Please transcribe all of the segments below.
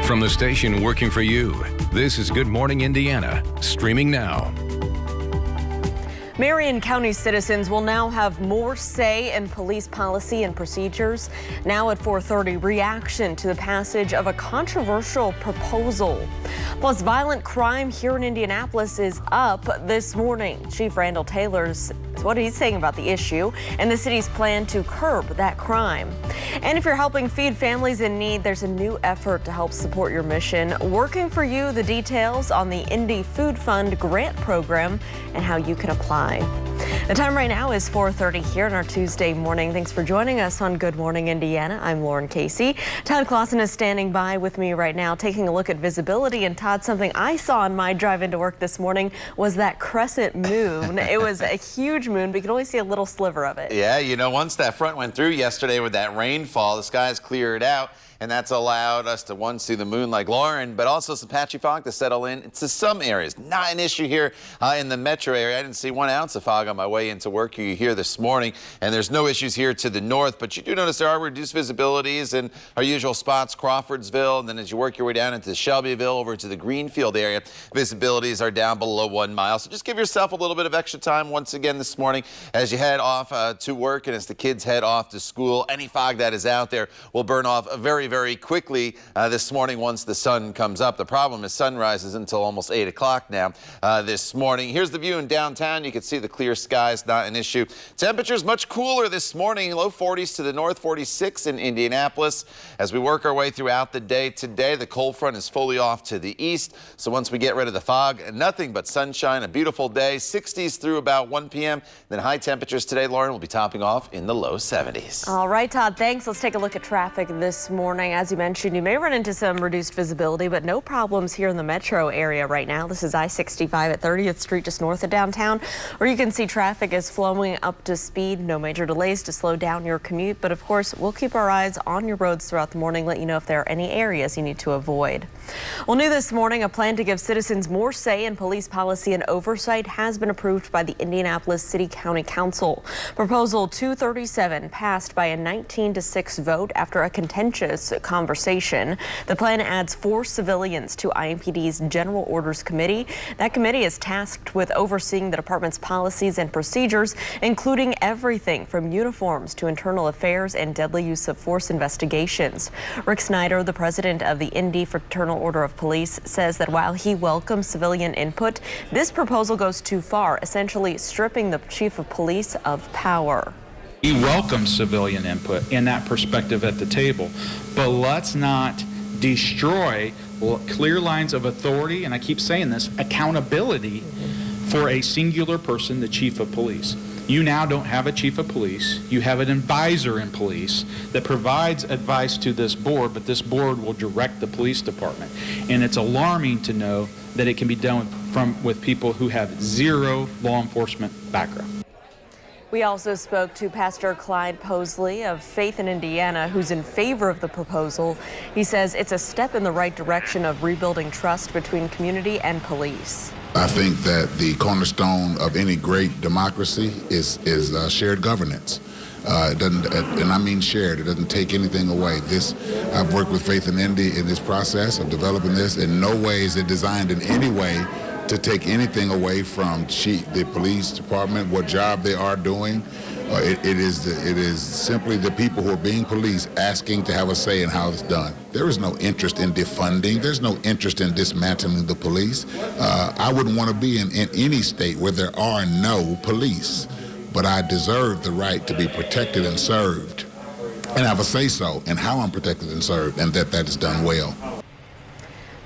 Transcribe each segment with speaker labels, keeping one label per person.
Speaker 1: From the station working for you, this is Good Morning Indiana, streaming now.
Speaker 2: Marion County citizens will now have more say in police policy and procedures. Now at 4:30, reaction to the passage of a controversial proposal. Plus, violent crime here in Indianapolis is up this morning. Chief Randall Taylor's what he's saying about the issue and the city's plan to curb that crime. And if you're helping feed families in need, there's a new effort to help support your mission. Working for you, the details on the Indy Food Fund grant program and how you can apply. The time right now is 4:30 here on our Tuesday morning. Thanks for joining us on Good Morning Indiana. I'm Lauren Casey. Todd Clausen is standing by with me right now, taking a look at visibility. And Todd, something I saw on my drive into work this morning was that crescent moon. It was a huge moon, but you can only see a little sliver of it.
Speaker 3: Yeah, you know, once that front went through yesterday with that rainfall, the skies cleared out. And that's allowed us to, one, see the moon like Lauren, but also some patchy fog to settle in to some areas. Not an issue here in the metro area. I didn't see 1 ounce of fog on my way into work here this morning, and there's no issues here to the north. But you do notice there are reduced visibilities in our usual spots, Crawfordsville, and then as you work your way down into Shelbyville over to the Greenfield area, visibilities are down below 1 mile. So just give yourself a little bit of extra time once again this morning as you head off to work and as the kids head off to school. Any fog that is out there will burn off very quickly this morning once the sun comes up. The problem is sunrise is until almost 8 o'clock now this morning. Here's the view in downtown. You can see the clear skies, not an issue. Temperatures much cooler this morning, low 40s to the north, 46 in Indianapolis. As we work our way throughout the day today, the cold front is fully off to the east. So once we get rid of the fog, nothing but sunshine, a beautiful day, 60s through about 1 p.m. Then high temperatures today, Lauren, will be topping off in the low 70s.
Speaker 2: All right, Todd, thanks. Let's take a look at traffic this morning. As you mentioned, you may run into some reduced visibility, but no problems here in the metro area right now. This is I-65 at 30th Street, just north of downtown, where you can see traffic is flowing up to speed. No major delays to slow down your commute, but of course, we'll keep our eyes on your roads throughout the morning, let you know if there are any areas you need to avoid. Well, new this morning, a plan to give citizens more say in police policy and oversight has been approved by the Indianapolis City County Council. Proposal 237 passed by a 19-6 vote after a contentious conversation. The plan adds 4 civilians to IMPD's General Orders Committee. That committee is tasked with overseeing the department's policies and procedures, including everything from uniforms to internal affairs and deadly use of force investigations. Rick Snyder, the president of the Indy Fraternal Order of Police, says that while he welcomes civilian input, this proposal goes too far, essentially stripping the chief of police of power.
Speaker 4: We welcome civilian input in that perspective at the table, but let's not destroy clear lines of authority, and I keep saying this, accountability for a singular person, the chief of police. You now don't have a chief of police. You have an advisor in police that provides advice to this board, but this board will direct the police department. And it's alarming to know that it can be done with people who have zero law enforcement background.
Speaker 2: We also spoke to Pastor Clyde Posley of Faith in Indiana, who's in favor of the proposal. He says it's a step in the right direction of rebuilding trust between community and police.
Speaker 5: I think that the cornerstone of any great democracy is shared governance. It doesn't, and I mean shared, it doesn't take anything away. I've worked with Faith in Indy in this process of developing this. In no way is it designed in any way to take anything away from the police department, what job they are doing. It is simply the people who are being policed asking to have a say in how it's done. There is no interest in defunding. There's no interest in dismantling the police. I wouldn't want to be in any state where there are no police, but I deserve the right to be protected and served and have a say-so in how I'm protected and served, and that is done well.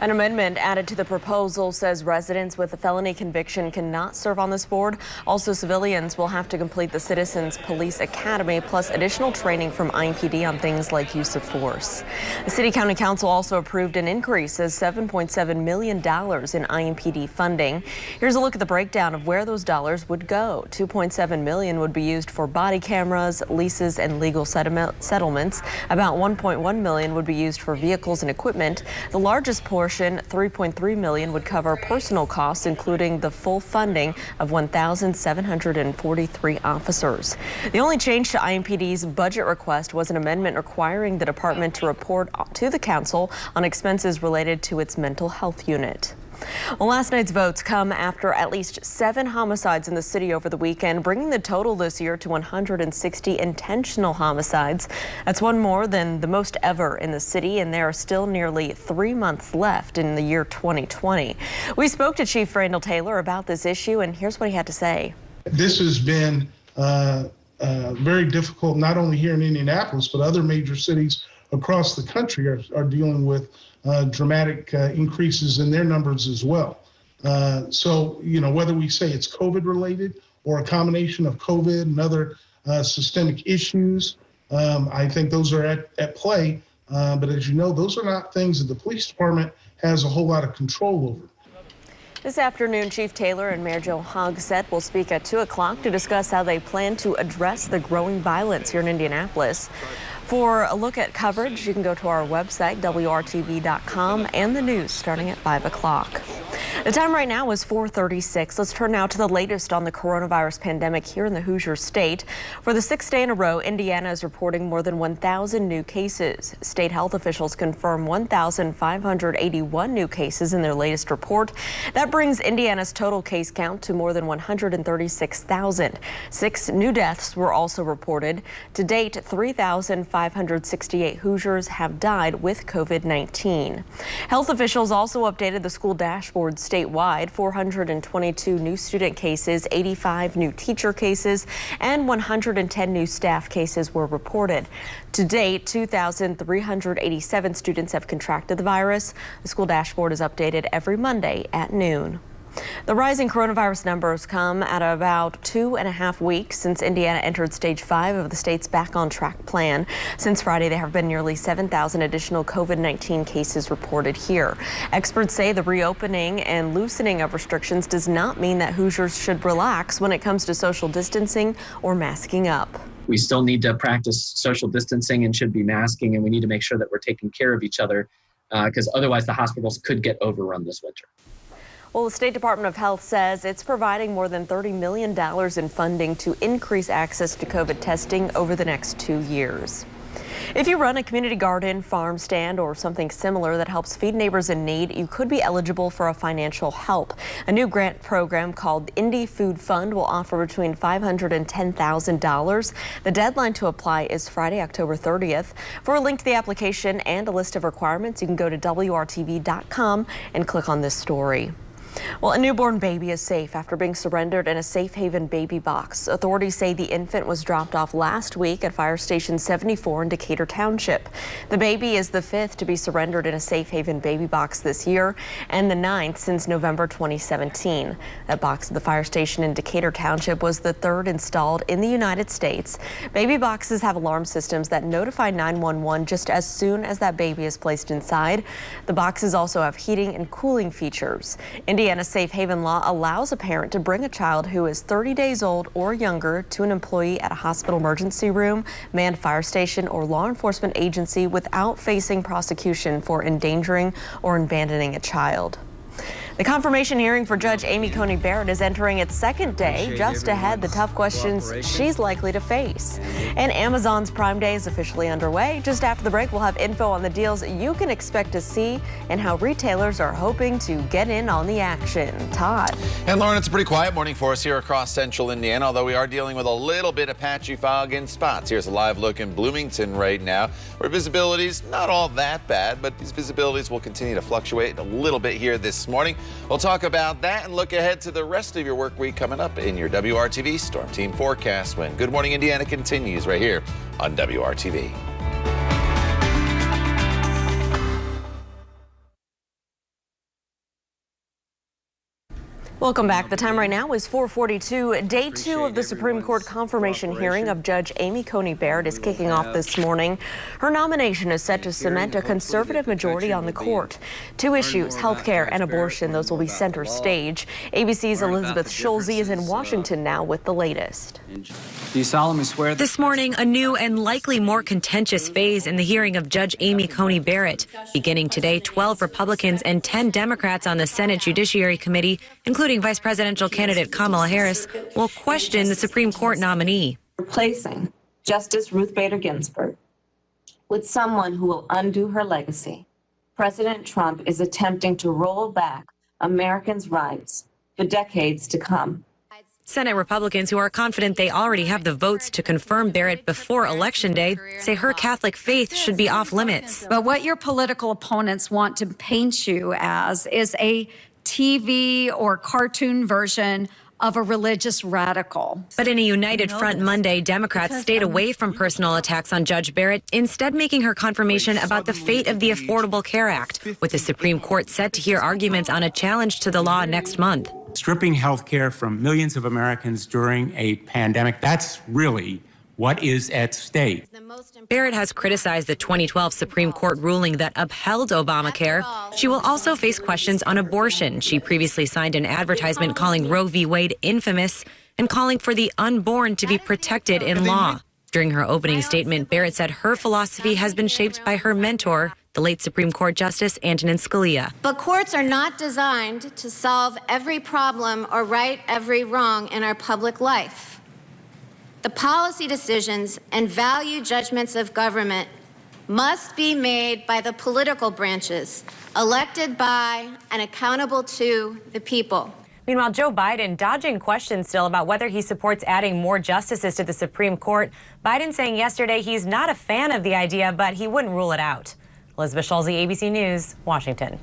Speaker 2: An amendment added to the proposal says residents with a felony conviction cannot serve on this board. Also, civilians will have to complete the Citizens Police Academy, plus additional training from IMPD on things like use of force. The City County Council also approved an increase of $7.7 million in IMPD funding. Here's a look at the breakdown of where those dollars would go. $2.7 million would be used for body cameras, leases, and legal settlements. About $1.1 million would be used for vehicles and equipment. The largest portion portion, $3.3 million, would cover personal costs, including the full funding of 1,743 officers. The only change to IMPD's budget request was an amendment requiring the department to report to the council on expenses related to its mental health unit. Well, last night's votes come after at least 7 homicides in the city over the weekend, bringing the total this year to 160 intentional homicides. That's one more than the most ever in the city, and there are still nearly 3 months left in the year 2020. We spoke to Chief Randall Taylor about this issue, and here's what he had to say.
Speaker 6: This has been very difficult, not only here in Indianapolis, but other major cities across the country are dealing with dramatic increases in their numbers as well. So, whether we say it's COVID related or a combination of COVID and other systemic issues, I think those are at play. But as you know, those are not things that the police department has a whole lot of control over.
Speaker 2: This afternoon, Chief Taylor and Mayor Joe Hogsett will speak at 2 o'clock to discuss how they plan to address the growing violence here in Indianapolis. For a look at coverage, you can go to our website, WRTV.com, and the news starting at 5 o'clock. The time right now is 4:36. Let's turn now to the latest on the coronavirus pandemic here in the Hoosier State. For the 6th day in a row, Indiana is reporting more than 1,000 new cases. State health officials confirm 1,581 new cases in their latest report. That brings Indiana's total case count to more than 136,000. 6 new deaths were also reported. To date, 3,568 Hoosiers have died with COVID-19. Health officials also updated the school dashboard statewide. 422 new student cases, 85 new teacher cases, and 110 new staff cases were reported. To date, 2,387 students have contracted the virus. The school dashboard is updated every Monday at noon. The rising coronavirus numbers come at about 2.5 weeks since Indiana entered stage 5 of the state's Back on Track plan. Since Friday, there have been nearly 7,000 additional COVID-19 cases reported here. Experts say the reopening and loosening of restrictions does not mean that Hoosiers should relax when it comes to social distancing or masking up.
Speaker 7: We still need to practice social distancing and should be masking, and we need to make sure that we're taking care of each other because otherwise the hospitals could get overrun this winter.
Speaker 2: Well, the State Department of Health says it's providing more than $30 million in funding to increase access to COVID testing over the next 2 years. If you run a community garden, farm stand, or something similar that helps feed neighbors in need, you could be eligible for a financial help. A new grant program called the Indy Food Fund will offer between $500 and $10,000. The deadline to apply is Friday, October 30th. For a link to the application and a list of requirements, you can go to WRTV.com and click on this story. Well, a newborn baby is safe after being surrendered in a safe haven baby box. Authorities say the infant was dropped off last week at Fire Station 74 in Decatur Township. The baby is the 5th to be surrendered in a safe haven baby box this year and the 9th since November 2017. That box at the fire station in Decatur Township was the 3rd installed in the United States. Baby boxes have alarm systems that notify 911 just as soon as that baby is placed inside. The boxes also have heating and cooling features. Indiana's safe haven law allows a parent to bring a child who is 30 days old or younger to an employee at a hospital emergency room, manned fire station, or law enforcement agency without facing prosecution for endangering or abandoning a child. The confirmation hearing for Judge Amy Coney Barrett is entering its 2nd day, just ahead the tough questions she's likely to face. And Amazon's Prime Day is officially underway. Just after the break, we'll have info on the deals you can expect to see and how retailers are hoping to get in on the action. Todd.
Speaker 3: And Lauren, it's a pretty quiet morning for us here across central Indiana, although we are dealing with a little bit of patchy fog in spots. Here's a live look in Bloomington right now, where visibility's not all that bad, but these visibilities will continue to fluctuate a little bit here this morning. We'll talk about that and look ahead to the rest of your work week coming up in your WRTV Storm Team Forecast when Good Morning Indiana continues right here on WRTV.
Speaker 2: Welcome back. The time right now is 4:42. Day 2 of the Supreme Court confirmation hearing of Judge Amy Coney Barrett is kicking off this morning. Her nomination is set to cement a conservative majority on the court. 2 issues, health care and abortion, those will be center stage. ABC's Elizabeth Schulze is in Washington now with the latest.
Speaker 8: Do you solemnly swear
Speaker 9: this morning, a new and likely more contentious phase in the hearing of Judge Amy Coney Barrett. Beginning today, 12 Republicans and 10 Democrats on the Senate Judiciary Committee, including Vice Presidential candidate Kamala Harris, will question the Supreme Court nominee.
Speaker 10: Replacing Justice Ruth Bader Ginsburg with someone who will undo her legacy, President Trump is attempting to roll back Americans' rights for decades to come.
Speaker 9: Senate Republicans, who are confident they already have the votes to confirm Barrett before Election Day, say her Catholic faith should be off limits.
Speaker 11: But what your political opponents want to paint you as is a TV or cartoon version of a religious radical.
Speaker 9: But in a united front Monday, Democrats stayed away from personal attacks on Judge Barrett, instead making her confirmation about the fate of the Affordable Care Act, with the Supreme Court set to hear arguments on a challenge to the law next month.
Speaker 8: stripping health care from millions of Americans during a pandemic? That's really what is at stake.
Speaker 9: Barrett has criticized the 2012 Supreme Court ruling that upheld Obamacare. She will also face questions on abortion. She previously signed an advertisement calling Roe v. Wade infamous and calling for the unborn to be protected in law. During her opening statement, Barrett said her philosophy has been shaped by her mentor, the late Supreme Court Justice Antonin Scalia.
Speaker 12: But courts are not designed to solve every problem or right every wrong in our public life. The policy decisions and value judgments of government must be made by the political branches, elected by and accountable to the people.
Speaker 9: Meanwhile, Joe Biden dodging questions still about whether he supports adding more justices to the Supreme Court. Biden saying yesterday he's not a fan of the idea, but he wouldn't rule it out. Elizabeth Schulze, ABC News, Washington.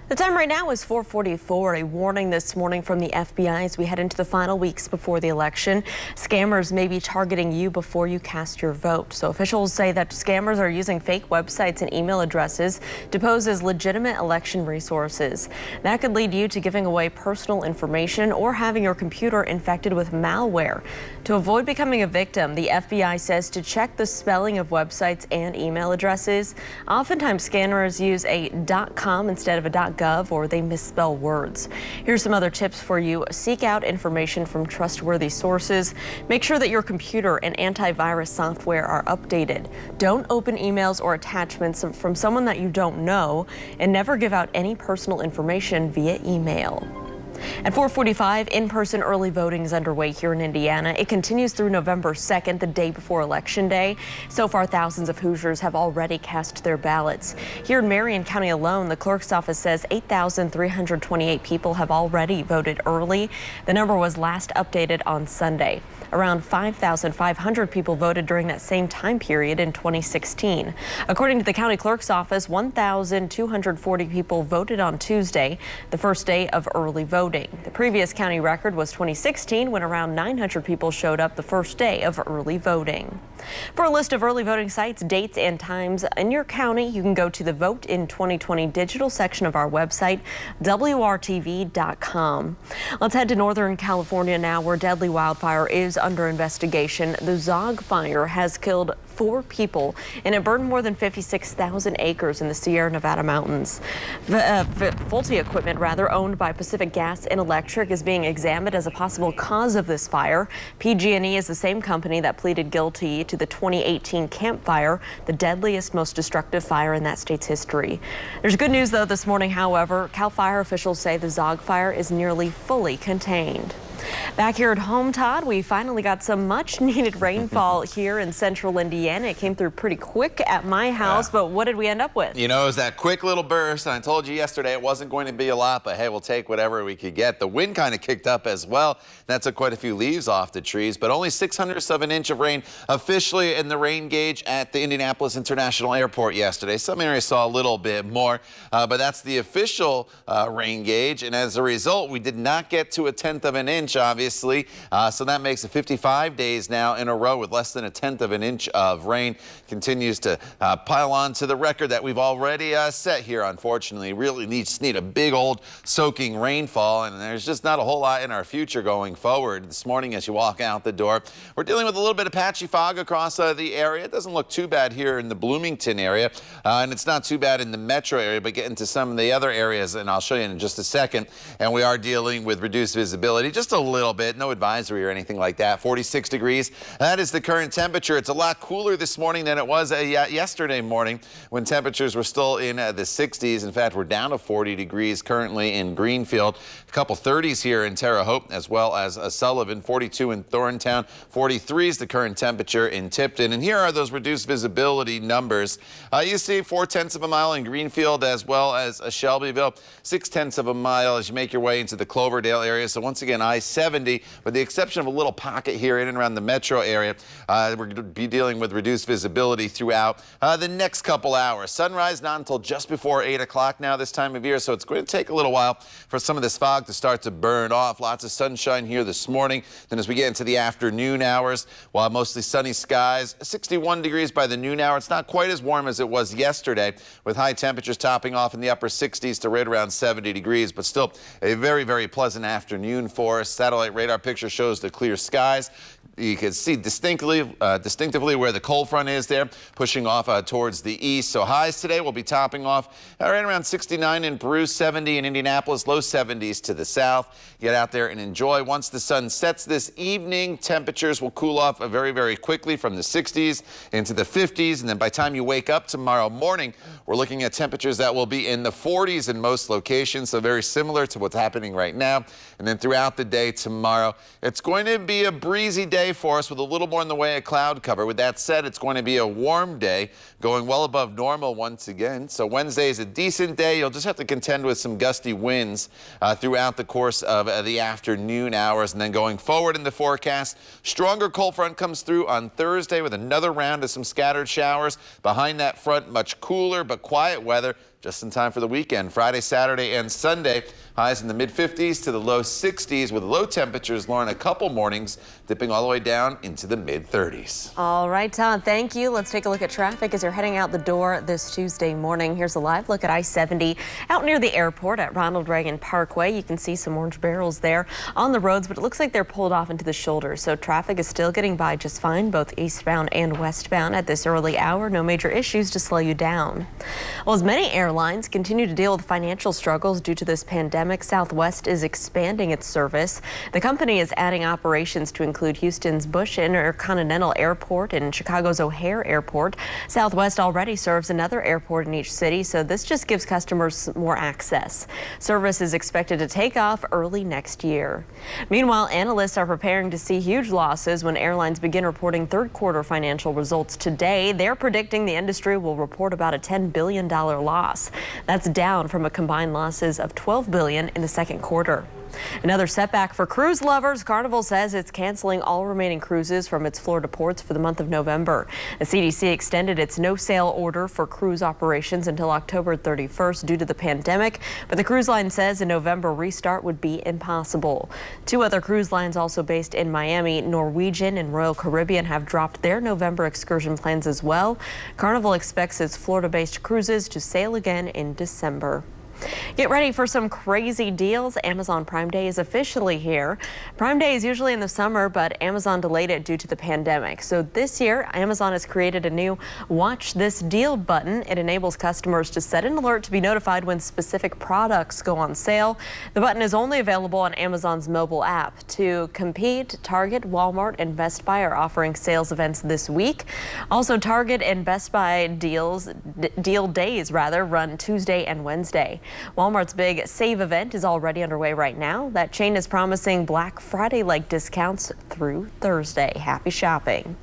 Speaker 2: The time right now is 4:44. A warning this morning from the FBI as we head into the final weeks before the election. Scammers may be targeting you before you cast your vote. So officials say that scammers are using fake websites and email addresses to pose as legitimate election resources. That could lead you to giving away personal information or having your computer infected with malware. To avoid becoming a victim, the FBI says to check the spelling of websites and email addresses. Oftentimes scammers use a .com instead of a .gov, or they misspell words. Here's some other tips for you. Seek out information from trustworthy sources. Make sure that your computer and antivirus software are updated. Don't open emails or attachments from someone that you don't know, and never give out any personal information via email. At 4:45, in-person early voting is underway here in Indiana. It continues through November 2nd, the day before Election Day. So far, thousands of Hoosiers have already cast their ballots. Here in Marion County alone, the clerk's office says 8,328 people have already voted early. The number was last updated on Sunday. Around 5,500 people voted during that same time period in 2016. According to the county clerk's office, 1,240 people voted on Tuesday, the first day of early voting. The previous county record was 2016, when around 900 people showed up the first day of early voting. For a list of early voting sites, dates, and times in your county, you can go to the Vote in 2020 digital section of our website, WRTV.com. Let's head to Northern California now, where deadly wildfire is under investigation. The Zog fire has killed 4 people, and it burned more than 56,000 acres in the Sierra Nevada mountains. Faulty equipment, owned by Pacific Gas and Electric, is being examined as a possible cause of this fire. PG&E is the same company that pleaded guilty to the 2018 Camp Fire, the deadliest, most destructive fire in that state's history. There's good news, though, this morning. However, CAL FIRE officials say the Zog fire is nearly fully contained. Back here at home, Todd, we finally got some much needed rainfall here in central Indiana. It came through pretty quick at my house, but what did we end up with?
Speaker 3: You know, it was that quick little burst, and I told you yesterday it wasn't going to be a lot, but hey, we'll take whatever we could get. The wind kind of kicked up as well. That took quite a few leaves off the trees, but only 600ths of an inch of rain officially in the rain gauge at the Indianapolis International Airport yesterday. Some areas saw a little bit more, but that's the official rain gauge, and as a result, we did not get to 1/10 of an inch inch, obviously. So that makes it 55 days now in a row with less than 1/10 of an inch of rain. Continues to pile on to the record that we've already set here, unfortunately. Really need a big old soaking rainfall, and there's just not a whole lot in our future going forward. This morning as you walk out the door, we're dealing with a little bit of patchy fog across the area. It doesn't look too bad here in the Bloomington area, and it's not too bad in the metro area, but get into some of the other areas, and I'll show you in just a second. And we are dealing with reduced visibility just a little bit, no advisory or anything like that. 46 degrees, that is the current temperature. It's a lot cooler this morning than it was yesterday morning when temperatures were still in the 60s. In fact, we're down to 40 degrees currently in Greenfield. A couple 30s here in Terre Haute, as well as Sullivan. 42 in Thorntown. 43 is the current temperature in Tipton. And here are those reduced visibility numbers. You see 4/10 of a mile in Greenfield, as well as Shelbyville. 6/10 of a mile as you make your way into the Cloverdale area. So once again, I-70, with the exception of a little pocket here in and around the metro area, we're going to be dealing with reduced visibility throughout the next couple hours. Sunrise not until just before 8 o'clock now this time of year, so it's going to take a little while for some of this fog to start to burn off. Lots of sunshine here this morning. Then as we get into the afternoon hours, while mostly sunny skies, 61 degrees by the noon hour. It's not quite as warm as it was yesterday, with high temperatures topping off in the upper 60s to right around 70 degrees, but still a very, very pleasant afternoon for us. Satellite radar picture shows the clear skies. You can see distinctively where the cold front is there, pushing off towards the east. So highs today will be topping off right around 69 in Peru, 70 in Indianapolis, low 70s to the south. Get out there and enjoy. Once the sun sets this evening, temperatures will cool off very, very quickly from the 60s into the 50s. And then by the time you wake up tomorrow morning, we're looking at temperatures that will be in the 40s in most locations. So very similar to what's happening right now. And then throughout the day tomorrow, it's going to be a breezy day for us with a little more in the way of cloud cover. With that said, it's going to be a warm day, going well above normal once again. So Wednesday is a decent day. You'll just have to contend with some gusty winds throughout the course of the afternoon hours. And then going forward in the forecast, stronger cold front comes through on Thursday with another round of some scattered showers. Behind that front, much cooler but quiet weather. Just in time for the weekend. Friday, Saturday, and Sunday, highs in the mid-50s to the low 60s, with low temperatures, Lauren, a couple mornings dipping all the way down into the mid-30s.
Speaker 2: All right, Todd, thank you. Let's take a look at traffic as you're heading out the door this Tuesday morning. Here's a live look at I-70 out near the airport at Ronald Reagan Parkway. You can see some orange barrels there on the roads, but it looks like they're pulled off into the shoulder. So traffic is still getting by just fine, both eastbound and westbound at this early hour. No major issues to slow you down. Well, as many airlines continue to deal with financial struggles due to this pandemic, Southwest is expanding its service. The company is adding operations to include Houston's Bush Intercontinental Airport and Chicago's O'Hare Airport. Southwest already serves another airport in each city, so this just gives customers more access. Service is expected to take off early next year. Meanwhile, analysts are preparing to see huge losses when airlines begin reporting third quarter financial results today. They're predicting the industry will report about a $10 billion loss. That's down from a combined losses of $12 billion in the second quarter. Another setback for cruise lovers. Carnival says it's canceling all remaining cruises from its Florida ports for the month of November. The CDC extended its no-sail order for cruise operations until October 31st due to the pandemic, but the cruise line says a November restart would be impossible. Two other cruise lines also based in Miami, Norwegian and Royal Caribbean, have dropped their November excursion plans as well. Carnival expects its Florida-based cruises to sail again in December. Get ready for some crazy deals. Amazon Prime Day is officially here. Prime Day is usually in the summer, but Amazon delayed it due to the pandemic. So this year, Amazon has created a new Watch This Deal button. It enables customers to set an alert to be notified when specific products go on sale. The button is only available on Amazon's mobile app. To compete, Target, Walmart, and Best Buy are offering sales events this week. Also, Target and Best Buy deal days run Tuesday and Wednesday. Walmart's big Save event is already underway right now. That chain is promising Black Friday-like discounts through Thursday. Happy shopping.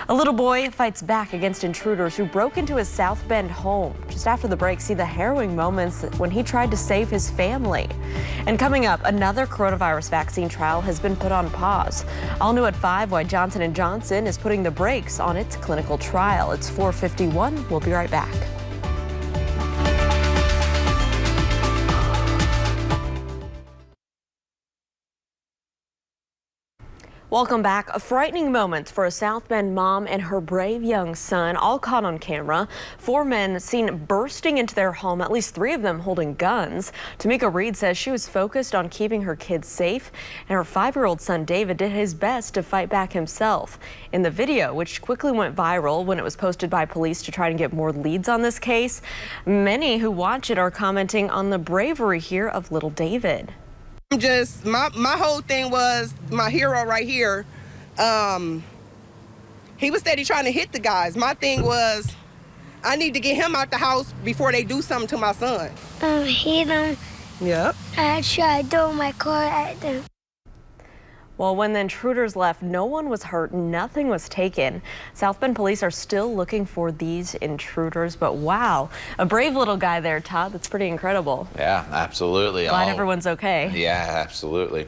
Speaker 2: A little boy fights back against intruders who broke into his South Bend home. Just after the break, see the harrowing moments when he tried to save his family. And coming up, another coronavirus vaccine trial has been put on pause. All new at 5, why Johnson & Johnson is putting the brakes on its clinical trial. It's 4:51. We'll be right back. Welcome back. A frightening moment for a South Bend mom and her brave young son, all caught on camera. 4 men seen bursting into their home, at least 3 of them holding guns. Tamika Reed says she was focused on keeping her kids safe, and her 5-year-old son David did his best to fight back himself. In the video, which quickly went viral when it was posted by police to try to get more leads on this case, many who watch it are commenting on the bravery here of little David.
Speaker 13: Just my whole thing was my hero right here. He was steady trying to hit the guys. My thing was I need to get him out the house before they do something to my son.
Speaker 14: Hit him.
Speaker 13: Yep.
Speaker 14: I tried to throw my car at them.
Speaker 2: Well, when the intruders left, no one was hurt, nothing was taken. South Bend police are still looking for these intruders, but wow, a brave little guy there, Todd. That's pretty incredible.
Speaker 3: Yeah, absolutely.
Speaker 2: Glad everyone's okay.
Speaker 3: Yeah, absolutely.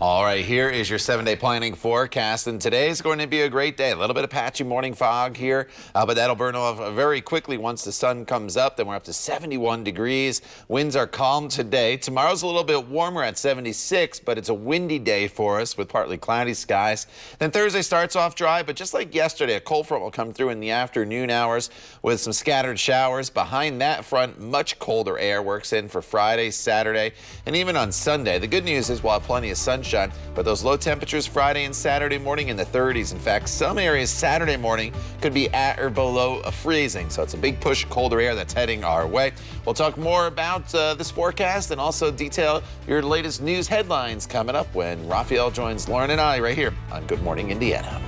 Speaker 3: All right, here is your 7-day planning forecast, and today is going to be a great day. A little bit of patchy morning fog here, but that'll burn off very quickly once the sun comes up. Then we're up to 71 degrees. Winds are calm today. Tomorrow's a little bit warmer at 76, but it's a windy day for us with partly cloudy skies. Then Thursday starts off dry, but just like yesterday, a cold front will come through in the afternoon hours with some scattered showers. Behind that front, much colder air works in for Friday, Saturday, and even on Sunday. The good news is we'll have plenty of sunshine, but those low temperatures Friday and Saturday morning in the 30s. In fact, some areas Saturday morning could be at or below freezing. So it's a big push of colder air that's heading our way. We'll talk more about this forecast and also detail your latest news headlines coming up when Raphael joins Lauren and I right here on Good Morning Indiana.